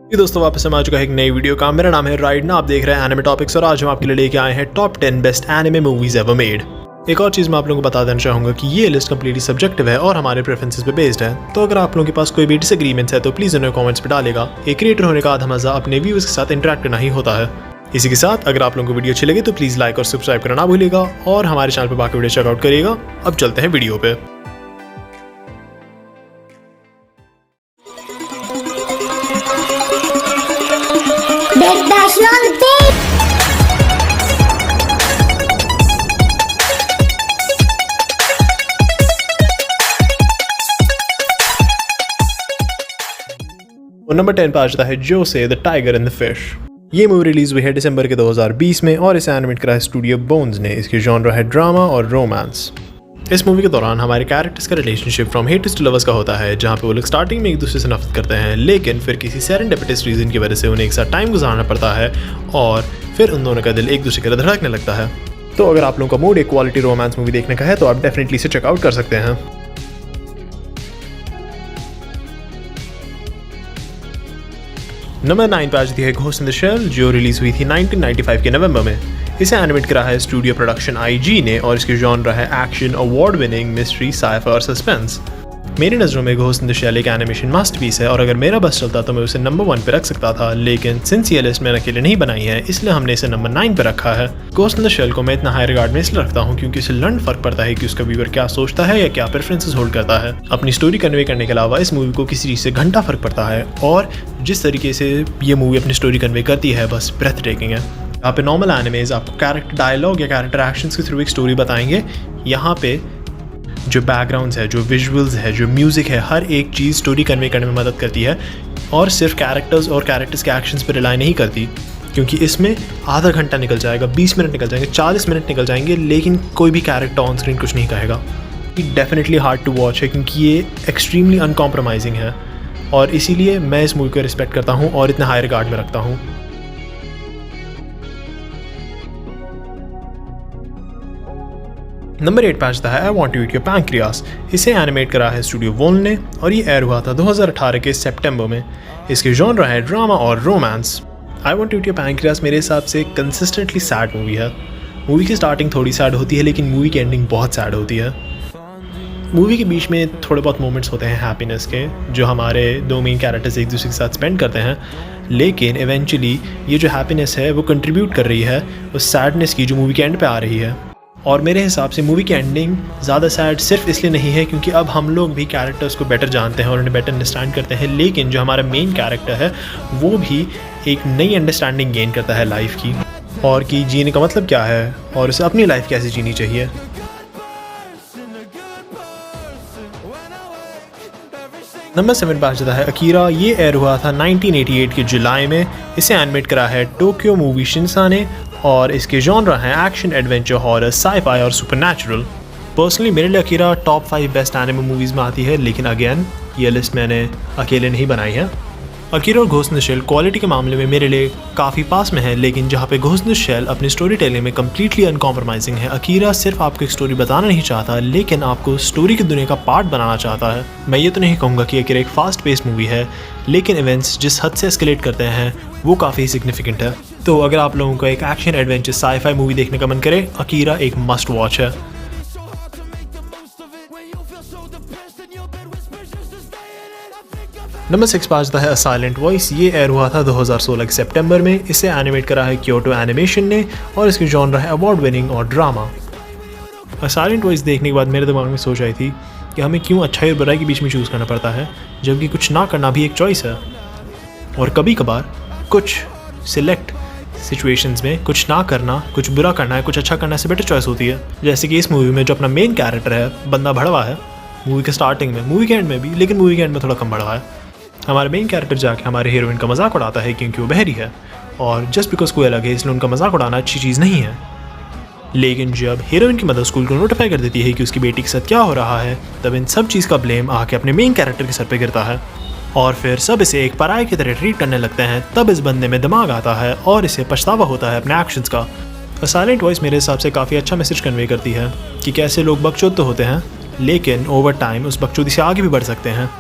जी दोस्तों, वापस हम आ चुका है एक नई वीडियो का। मेरा नाम है राइड ना, आप देख रहे हैं एनिमे टॉपिक्स और आज हम आपके लिए लेके आए हैं top 10 best anime movies ever made. एक और चीज़ मैं आप लोगों को बता देना चाहूँगा कि ये लिस्ट कम्प्लीटली सब्जेक्टिव है और हमारे प्रेफरेंसेस पे बेस्ड है। तो अगर आप लोगों के पास कोई भी डिसएग्रीमेंट्स है तो प्लीज़ उन्हें कमेंट्स पे डालेगा। एक क्रिएटर होने का आधा मजा अपने व्यूअर्स के साथ इंटरेक्ट करना ही होता है। इसी के साथ अगर आप लोगों को वीडियो अच्छी लगे तो प्लीज़ लाइक और सब्सक्राइब करना ना भूलिएगा और हमारे चैनल पर बाकी वीडियो चेकआउट करिएगा। अब चलते हैं वीडियो पे। नंबर 10 पे आ जाता है Josee the tiger and the fish. ये मूवी रिलीज हुई है दिसंबर के 2020 में और इसे एनिमेट करा है स्टूडियो बोन्स ने। इसकी जॉनर है ड्रामा और रोमांस। इस मूवी के दौरान हमारे कैरेक्टर्स का relationship from haters to lovers का होता है, जहाँ पे वो लोग स्टार्टिंग में एक दूसरे से नफरत करते हैं, लेकिन फिर किसी सेरेंडिपिटस रीजन की वजह से उन्हें एक साथ टाइम गुजारना पड़ता है और फिर उन दोनों का दिल एक दूसरे के लिए धड़कने लगता है। तो अगर आप लोगों का मूड एक क्वालिटी रोमांस मूवी देखने का है तो आप डेफिनेटली इसे चेकआउट कर सकते हैं। नंबर 9 पे आ जाती है घोस्ट इन द शेल, जो रिलीज हुई थी 1995 के नवंबर में। इसे एनिमेट करा है स्टूडियो प्रोडक्शन IG ने और इसकी जॉनर है action, award winning, mystery, cipher और सस्पेंस। मेरी नज़रों में घोस्ट इन द शेल एक एनिमेशन मास्टरपीस है और अगर मेरा बस चलता तो मैं उसे नंबर 1 पे रख सकता था, लेकिन सिंस ये लिस्ट मैंने अकेले नहीं बनाई है इसलिए हमने इसे नंबर 9 पे रखा है। घोस्ट इन द शेल को मैं इतना हाई रिगार्ड में इसलिए रखता हूँ क्योंकि इसे लर्न फर्क पड़ता है कि उसका व्यूअर क्या सोचता है या क्या प्रेफरेंसेस होल्ड करता है। अपनी स्टोरी कन्वे करने के अलावा इस मूवी को किसी चीज़ से घंटा फर्क पड़ता है और जिस तरीके से ये मूवी अपनी स्टोरी कन्वे करती है बस ब्रेथ टेकिंग है। यहाँ पे नॉर्मल एनिमेज आपको कैरेक्टर डायलॉग या कैरेक्टर एक्शंस के थ्रू एक स्टोरी बताएंगे। यहाँ पे जो बैकग्राउंड्स है, जो विजुअल्स है, जो म्यूज़िक है, हर एक चीज़ स्टोरी कन्वे करने में मदद करती है और सिर्फ कैरेक्टर्स और कैरेक्टर्स के एक्शंस पर रिलाई नहीं करती, क्योंकि इसमें आधा घंटा निकल जाएगा, 20 मिनट निकल जाएंगे, 40 मिनट निकल जाएंगे, लेकिन कोई भी कैरेक्टर ऑन स्क्रीन कुछ नहीं कहेगा। ये डेफिनेटली हार्ड टू वॉच है क्योंकि ये एक्सट्रीमली अनकॉम्प्रोमाइजिंग है और इसीलिए मैं इस मूवी को रिस्पेक्ट करता हूँ और इतना हाई रिगार्ड में रखता हूँ। नंबर 8 पे आता है I want to eat your pancreas. इसे एनिमेट करा है स्टूडियो वोल ने और ये एयर हुआ था 2018 के सितंबर में। इसके जॉनर है ड्रामा और romance. I want to eat your pancreas मेरे हिसाब से कंसिस्टेंटली सैड मूवी है। मूवी की स्टार्टिंग थोड़ी सैड होती है लेकिन मूवी की एंडिंग बहुत सैड होती है। मूवी के बीच में थोड़े बहुत मोमेंट्स होते हैं हैप्पीनेस के, जो हमारे दो मेन कैरेक्टर्स एक दूसरे के साथ स्पेंड करते हैं, लेकिन इवेंचुअली ये जो हैप्पीनेस है वो कंट्रीब्यूट कर रही है उस सैडनेस की जो मूवी के एंड पे आ रही है। और मेरे हिसाब से मूवी की एंडिंग ज़्यादा सैड सिर्फ इसलिए नहीं है क्योंकि अब हम लोग भी कैरेक्टर्स को बेटर जानते हैं और उन्हें बेटर अंडरस्टैंड करते हैं, लेकिन जो हमारा मेन कैरेक्टर है वो भी एक नई अंडरस्टैंडिंग गेन करता है लाइफ की और कि जीने का मतलब क्या है और उसे अपनी लाइफ कैसे जीनी चाहिए। नंबर 7 पे आ जाता है अकीरा। ये एयर हुआ था 1988 के जुलाई में। इसे एनिमेट करा है टोक्यो मूवी शिंसा ने और इसके जॉनर हैं एक्शन, एडवेंचर, हॉरर, साई-फाई और सुपरनैचुरल। पर्सनली मेरे लिए Akira top 5 best anime movies में आती है, लेकिन अगेन ये लिस्ट मैंने अकेले नहीं बनाई है। अकीरा और Ghost in the Shell quality के मामले में मेरे लिए काफ़ी पास में है, लेकिन जहाँ पे घोस्ट इन द शेल अपनी स्टोरी टेलिंग में कम्प्लीटली अनकॉम्प्रोमाइजिंग है, अकीरा सिर्फ आपको एक स्टोरी बताना नहीं चाहता लेकिन आपको स्टोरी की दुनिया का पार्ट बनाना चाहता है। मैं ये तो नहीं कहूँगा कि अकीरा एक फास्ट पेस्ड मूवी है, लेकिन इवेंट्स जिस हद से एस्केलेट करते हैं वो काफ़ी सिग्निफिकेंट है। तो अगर आप लोगों को एक एक्शन, एडवेंचर, साई-फाई मूवी देखने का मन करे, अकीरा एक मस्ट वॉच है। नंबर 6 पे आता है अ साइलेंट वॉइस। ये एयर हुआ था 2016 के सितंबर में। इसे एनिमेट करा है क्योटो एनिमेशन ने और इसकी जॉनर है अवार्ड विनिंग और ड्रामा। अ साइलेंट वॉइस देखने के बाद मेरे दिमाग में सोच आई थी कि हमें क्यों अच्छाई और बुराई के बीच में चूज़ करना पड़ता है, जबकि कुछ ना करना भी एक चॉइस है। और कभी कभार कुछ सिलेक्ट सिचुएशंस में कुछ ना करना, कुछ बुरा करना है, कुछ अच्छा करना से बेटर चॉइस होती है। जैसे कि इस मूवी में जो अपना मेन कैरेक्टर है, बंदा भड़वा है मूवी के स्टार्टिंग में, मूवी के एंड में भी, लेकिन मूवी के एंड में थोड़ा कम भड़वा है। हमारा मेन कैरेक्टर जाके हमारे हीरोइन का मजाक उड़ाता है क्योंकि वो बहरी है और जस्ट बिकॉज कोई अलग है इसलिए उनका मजाक उड़ाना अच्छी चीज़ नहीं है। लेकिन जब हीरोइन की मदर स्कूल को नोटिफाई कर देती है कि उसकी बेटी के साथ क्या हो रहा है, तब इन सब चीज़ का ब्लेम आके अपने मेन कैरेक्टर के सर पे गिरता है और फिर सब इसे एक पराये की तरह ट्रीट करने लगते हैं। तब इस बंदे में दिमाग आता है और इसे पछतावा होता है अपने एक्शंस का। अ साइलेंट वॉइस मेरे हिसाब से काफ़ी अच्छा मैसेज कन्वे करती है कि कैसे लोग बकचोद तो होते हैं लेकिन ओवर टाइम उस बकचोदी से आगे भी बढ़ सकते हैं।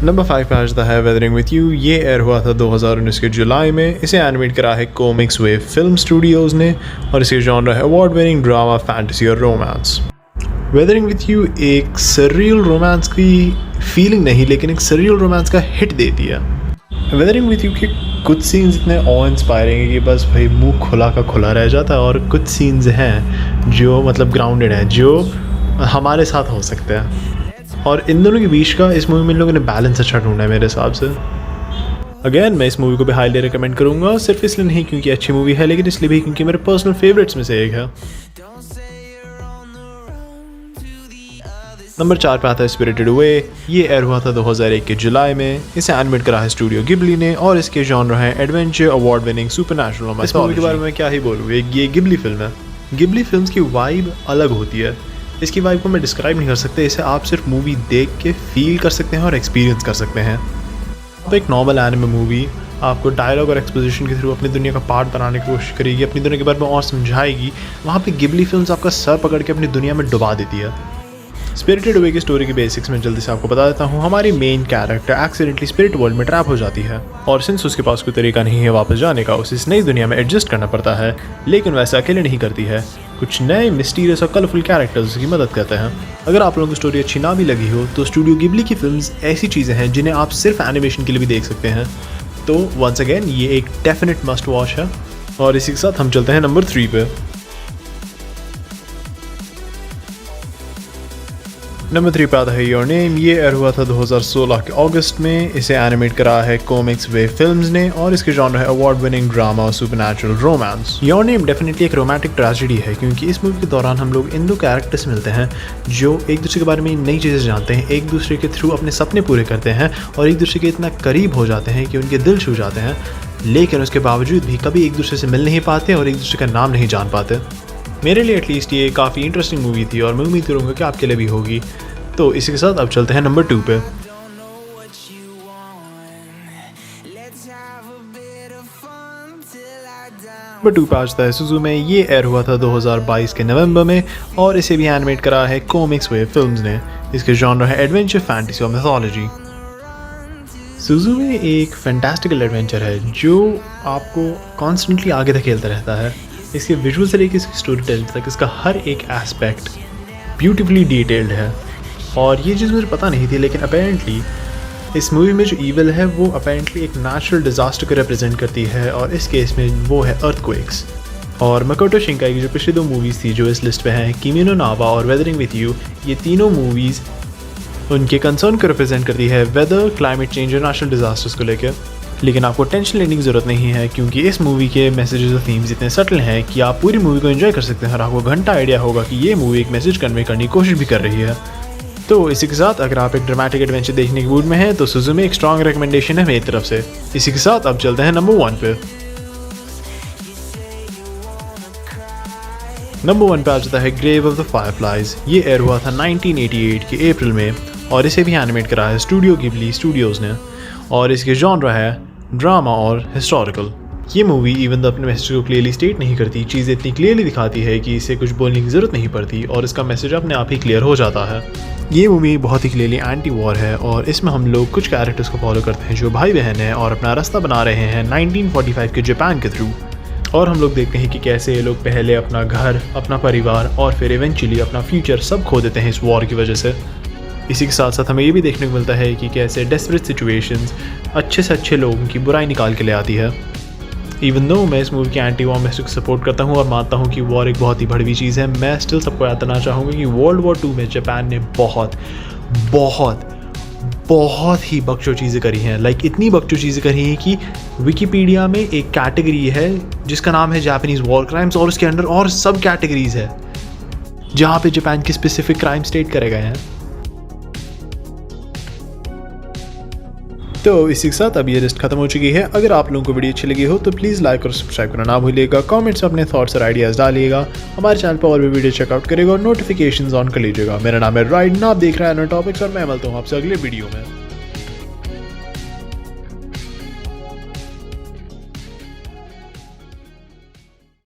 नंबर 5 पे आ जाता है वेदरिंग विथ यू। ये एयर हुआ था 2019 के जुलाई में। इसे एनिमेट करा है कॉमिक्स वेव फिल्म स्टूडियोज़ ने और इसके जॉनर है अवार्ड विनिंग ड्रामा, फैंटेसी और रोमांस। वेदरिंग विथ यू एक सरियल रोमांस की फीलिंग नहीं, लेकिन एक सरियल रोमांस का हिट देती है। वेदरिंग विथ यू के कुछ सीन्स इतने ऑ इंस्पायरिंग है कि बस भाई मुंह खुला का खुला रह जाता है, और कुछ सीन्स हैं जो मतलब ग्राउंडेड हैं, जो हमारे साथ हो सकते हैं, और इन दोनों के बीच का इस मूवी में इन लोगों ने बैलेंस अच्छा ढूंढा है मेरे हिसाब से। अगेन मैं इस मूवी को भी हाईली रिकमेंड करूँगा, सिर्फ इसलिए नहीं क्योंकि अच्छी मूवी है, लेकिन इसलिए भी क्योंकि मेरे पर्सनल फेवरेट्स में से एक है। नंबर 4 पे आता है स्पिरिटेड अवे। ये एयर हुआ था 2001 के जुलाई में। इसे एनिमेट करा है स्टूडियो गिबली ने और इसके जॉनर है एडवेंचर, अवार्ड विनिंग, सुपरनैचुरल। इस मूवी के बारे में क्या ही बोलूँ, ये गिबली फिल्म है। गिबली फिल्म्स की वाइब अलग होती है, इसकी वाइब को मैं डिस्क्राइब नहीं कर सकता, इसे आप सिर्फ मूवी देख के फील कर सकते हैं और एक्सपीरियंस कर सकते हैं। अब एक नॉर्मल एनिमे मूवी आपको डायलॉग और एक्सपोजिशन के थ्रू अपनी दुनिया का पार्ट बनाने की कोशिश करेगी, अपनी दुनिया के बारे में और समझाएगी। वहाँ पे गिबली फिल्म्स आपका सर पकड़ के अपनी दुनिया में डुबा देती है। स्पिरिटेड अवे की स्टोरी की बेसिक्स में जल्दी से आपको बता देता हूँ। हमारी main character accidentally spirit world में ट्रैप हो जाती है, और सिंस उसके पास कोई तरीका नहीं है वापस जाने का, उसे इस नई दुनिया में एडजस्ट करना पड़ता है। लेकिन वैसे अकेले नहीं करती है, कुछ नए मिस्टीरियस और कलरफुल कैरेक्टर्स उसकी मदद करते हैं। अगर आप लोगों को स्टोरी अच्छी ना भी लगी हो तो स्टूडियो गिबली की फिल्म्स ऐसी चीज़ें हैं जिन्हें आप सिर्फ एनिमेशन के लिए भी देख सकते हैं। तो वंस अगेन ये एक डेफिनेट मस्ट वॉच है। और इसी के साथ हम चलते हैं नंबर 3 पे। नंबर 3 पे आता है योर नेम। ये एयर हुआ था 2016 के अगस्त में। इसे एनिमेट करा है कॉमिक्स वे फिल्म्स ने और इसके जॉनर है award winning drama, supernatural, romance. Your name definitely एक रोमांटिक ट्रेजेडी है, क्योंकि इस मूवी के दौरान हम लोग इन दो कैरेक्टर्स मिलते हैं जो एक दूसरे के बारे में नई चीज़ें जानते हैं, एक दूसरे के थ्रू अपने सपने पूरे करते हैं और एक दूसरे के इतना करीब हो जाते हैं कि उनके दिल छू जाते हैं, लेकिन उसके बावजूद भी कभी एक दूसरे से मिल नहीं पाते और एक दूसरे का नाम नहीं जान पाते। मेरे लिए एटलीस्ट ये काफ़ी इंटरेस्टिंग मूवी थी और मैं उम्मीद करूँगा कि आपके लिए भी होगी। तो इसी के साथ अब चलते हैं नंबर 2 पे। नंबर 2 पे आता है सुजुमे। ये एयर हुआ था 2022 के नवंबर में और इसे भी एनिमेट करा है कॉमिक्स वे फिल्म्स ने। इसके जॉनर है एडवेंचर, फैंटेसी और मिथोलॉजी। सुजुमे एक फैंटास्टिकल एडवेंचर है जो आपको कॉन्स्टेंटली आगे धकेलता रहता है। इसके विजुअल से लेकर इसकी स्टोरी टेलिंग तक इसका हर एक एस्पेक्ट ब्यूटीफुली डिटेल्ड है, और ये चीज़ मुझे पता नहीं थी, लेकिन अपेरेंटली इस मूवी में जो ईविल है वो अपेरेंटली एक नेचुरल डिज़ास्टर को रिप्रेजेंट करती है, और इस केस में वो है अर्थक्वेक्स। और मकोटो शिंकाई की जो पिछली 2 मूवीज़ थी जो इस लिस्ट पे हैं, किमी नो नावा और वेदरिंग विथ यू, ये तीनों मूवीज़ उनके कंसर्न को रिप्रेजेंट करती है वेदर, क्लाइमेट चेंज और नेचुरल डिज़ास्टर्स को लेकर। लेकिन आपको टेंशन लेने की ज़रूरत नहीं है, क्योंकि इस मूवी के मैसेजेस और थीम्स इतने सटल हैं कि आप पूरी मूवी को एंजॉय कर सकते हैं और आपको घंटा आइडिया होगा कि ये मूवी एक मैसेज कन्वे करने की कोशिश भी कर रही है। तो इसी के साथ अगर आप एक ड्रामेटिक एडवेंचर देखने के मूड में हैं तो सुजुमे एक स्ट्रॉन्ग रिकमेंडेशन है मेरी तरफ से। इसी के साथ अब चलते हैं नंबर 1 पे। नंबर 1 पे आ जाता है ग्रेव ऑफ द फायरफ्लाइज। ये एयर हुआ था 1988 के अप्रैल में और इसे भी एनिमेट करा है स्टूडियो गिबली स्टूडियोज़ ने और इसके जॉनर है ड्रामा और हिस्टोरिकल। ये मूवी इवन तो अपने मैसेज को क्लियरली स्टेट नहीं करती, चीज़ें इतनी क्लियरली दिखाती है कि इसे कुछ बोलने की ज़रूरत नहीं पड़ती और इसका मैसेज अपने आप ही क्लियर हो जाता है। ये मूवी बहुत ही क्लियरली एंटी वॉर है और इसमें हम लोग कुछ कैरेक्टर्स को फॉलो करते हैं जो भाई बहन हैं और अपना रास्ता बना रहे हैं 1945 के जापान के थ्रू। और हम लोग देखते हैं कि कैसे ये लोग पहले अपना घर, अपना परिवार और फिर इवेंचुअली अपना फ्यूचर सब खो देते हैं इस वॉर की वजह से। इसी के साथ साथ हमें ये भी देखने को मिलता है कि कैसे डेस्परेट सिचुएशंस अच्छे से अच्छे लोगों की बुराई निकाल के ले आती है। इवन दो मैं इस मूवी के एंटी वॉर मैसेज को सपोर्ट करता हूँ और मानता हूँ कि वॉर एक बहुत ही बड़ी चीज़ है, मैं स्टिल सबको याद करना चाहूँगा कि वर्ल्ड वॉर 2 में जापान ने बहुत बहुत बहुत ही बकचोद चीज़ें करी हैं। लाइक इतनी बकचोद चीज़ें करी हैं कि विकिपीडिया में एक कैटेगरी है जिसका नाम है जापानीज़ वॉर क्राइम्स और उसके अंडर और सब कैटेगरीज है जहाँ पे जापान के स्पेसिफिक क्राइम स्टेट करे गए हैं। तो इसी के साथ अब ये लिस्ट खत्म हो चुकी है। अगर आप लोगों को वीडियो अच्छी लगी हो तो प्लीज़ लाइक और सब्सक्राइब करना ना भूलिएगा। कमेंट्स में अपने थॉट्स और आइडियाज़ डालिएगा। हमारे चैनल पर और भी वीडियो चेकआउट करेगा और नोटिफिकेशंस ऑन कर लीजिएगा। मेरा नाम है राइड, आप देख रहे हैं टॉपिक्स और मैं मिलता हूँ आपसे अगले वीडियो में।